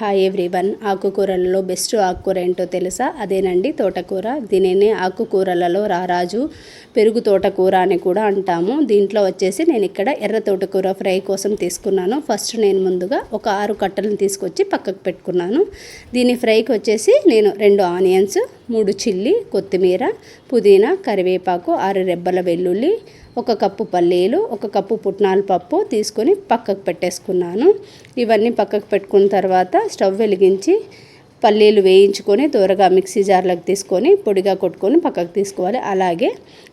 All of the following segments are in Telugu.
Hi everyone. ఆకుకూరలలో బెస్ట్ ఆకుకూర ఏంటో తెలుసా? అదేనండి తోటకూర. దీనిని ఆకుకూరలలో రారాజు, పెరుగు తోటకూర అని కూడా అంటాము. దీంట్లో వచ్చేసి నేను ఇక్కడ ఎర్ర తోటకూర ఫ్రై కోసం తీసుకున్నాను. ఫస్ట్ నేను ముందుగా ఒక 6 కట్టలను తీసుకొచ్చి పక్కకు పెట్టుకున్నాను. దీని ఫ్రైకి వచ్చేసి నేను 2 ఆనియన్స్, 3 చిల్లీ, కొత్తిమీర, పుదీనా, కరివేపాకు, 6 రెబ్బల వెల్లుల్లి, 1 కప్పు పల్లీలు, 1 కప్పు పుట్నాల పప్పు తీసుకొని పక్కకు పెట్టేసుకున్నాను. ఇవన్నీ పక్కకు పెట్టుకున్న తర్వాత స్టవ్ వెలిగించి పల్లీలు వేయించుకొని త్వరగా మిక్సీ జార్లోకి తీసుకొని పొడిగా కొట్టుకొని పక్కకు తీసుకోవాలి. అలాగే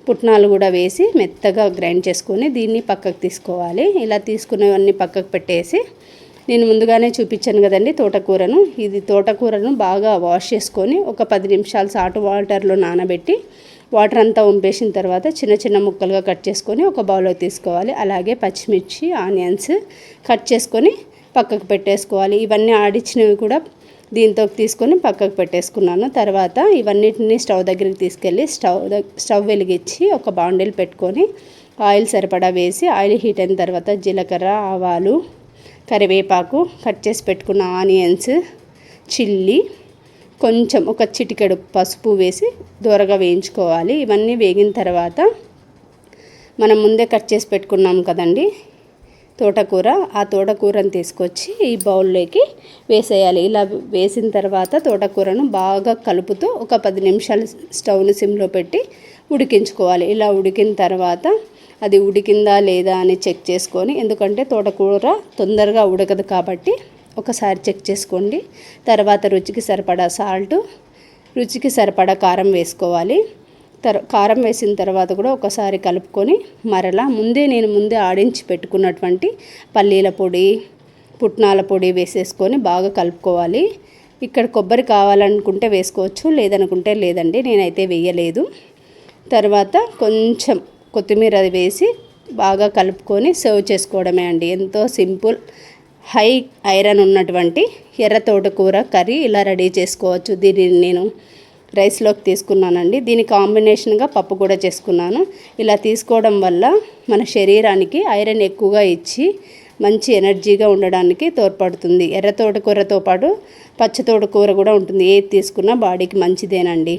పుట్నాలు కూడా వేసి మెత్తగా గ్రైండ్ చేసుకొని దీన్ని పక్కకు తీసుకోవాలి. ఇలా తీసుకునేవన్నీ పక్కకు పెట్టేసి నేను ముందుగానే చూపించాను కదండి తోటకూరను. ఇది తోటకూరను బాగా వాష్ చేసుకొని ఒక 10 నిమిషాలు సాల్ట్ వాటర్లో నానబెట్టి వాటర్ అంతా వంపేసిన తర్వాత చిన్న చిన్న ముక్కలుగా కట్ చేసుకొని ఒక బౌల్లో తీసుకోవాలి. అలాగే పచ్చిమిర్చి, ఆనియన్స్ కట్ చేసుకొని పక్కకు పెట్టేసుకోవాలి. ఇవన్నీ ఆడిచ్చినవి కూడా దీంతో తీసుకొని పక్కకు పెట్టేసుకున్నాను. తర్వాత ఇవన్నిటిని స్టవ్ దగ్గరికి తీసుకెళ్ళి స్టవ్ వెలిగించి ఒక బాండిల్ పెట్టుకొని ఆయిల్ సరిపడా వేసి ఆయిల్ హీట్ అయిన తర్వాత జీలకర్ర, ఆవాలు, కరివేపాకు, కట్ చేసి పెట్టుకున్న ఆనియన్స్, చిల్లీ, కొంచెం ఒక చిటికెడు పసుపు వేసి దూరగా వేయించుకోవాలి. ఇవన్నీ వేగిన తర్వాత మనం ముందే కట్ చేసి పెట్టుకున్నాం కదండి తోటకూర, ఆ తోటకూరను తీసుకొచ్చి ఈ బౌల్లోకి వేసేయాలి. ఇలా వేసిన తర్వాత తోటకూరను బాగా కలుపుతూ ఒక 10 నిమిషాలు స్టవ్ని సిమ్లో పెట్టి ఉడికించుకోవాలి. ఇలా ఉడికిన తర్వాత అది ఉడికిందా లేదా అని చెక్ చేసుకొని, ఎందుకంటే తోటకూర తొందరగా ఉడకదు కాబట్టి ఒకసారి చెక్ చేసుకోండి. తర్వాత రుచికి సరిపడా సాల్ట్, రుచికి సరిపడా కారం వేసుకోవాలి. కారం వేసిన తర్వాత కూడా ఒకసారి కలుపుకొని మరలా ముందే ఆడించి పెట్టుకున్నటువంటి పల్లీల పొడి, పుట్నాల పొడి వేసేసుకొని బాగా కలుపుకోవాలి. ఇక్కడ కొబ్బరి కావాలనుకుంటే వేసుకోవచ్చు, లేదనుకుంటే లేదండి, నేనైతే వేయలేదు. తర్వాత కొంచెం కొత్తిమీర వేసి బాగా కలుపుకొని సర్వ్ చేసుకోవడమే అండి. ఎంతో సింపుల్, హై ఐరన్ ఉన్నటువంటి ఎర్ర తోటకూర కర్రీ ఇలా రెడీ చేసుకోవచ్చు. దీనిని నేను రైస్లోకి తీసుకున్నానండి. దీని కాంబినేషన్గా పప్పు కూడా చేసుకున్నాను. ఇలా తీసుకోవడం వల్ల మన శరీరానికి ఐరన్ ఎక్కువగా ఇచ్చి మంచి ఎనర్జీగా ఉండడానికి తోడ్పడుతుంది. ఎర్ర తోటకూరతో పాటు పచ్చ తోటకూర కూడా ఉంటుంది. ఏది తీసుకున్నా బాడీకి మంచిదేనండి.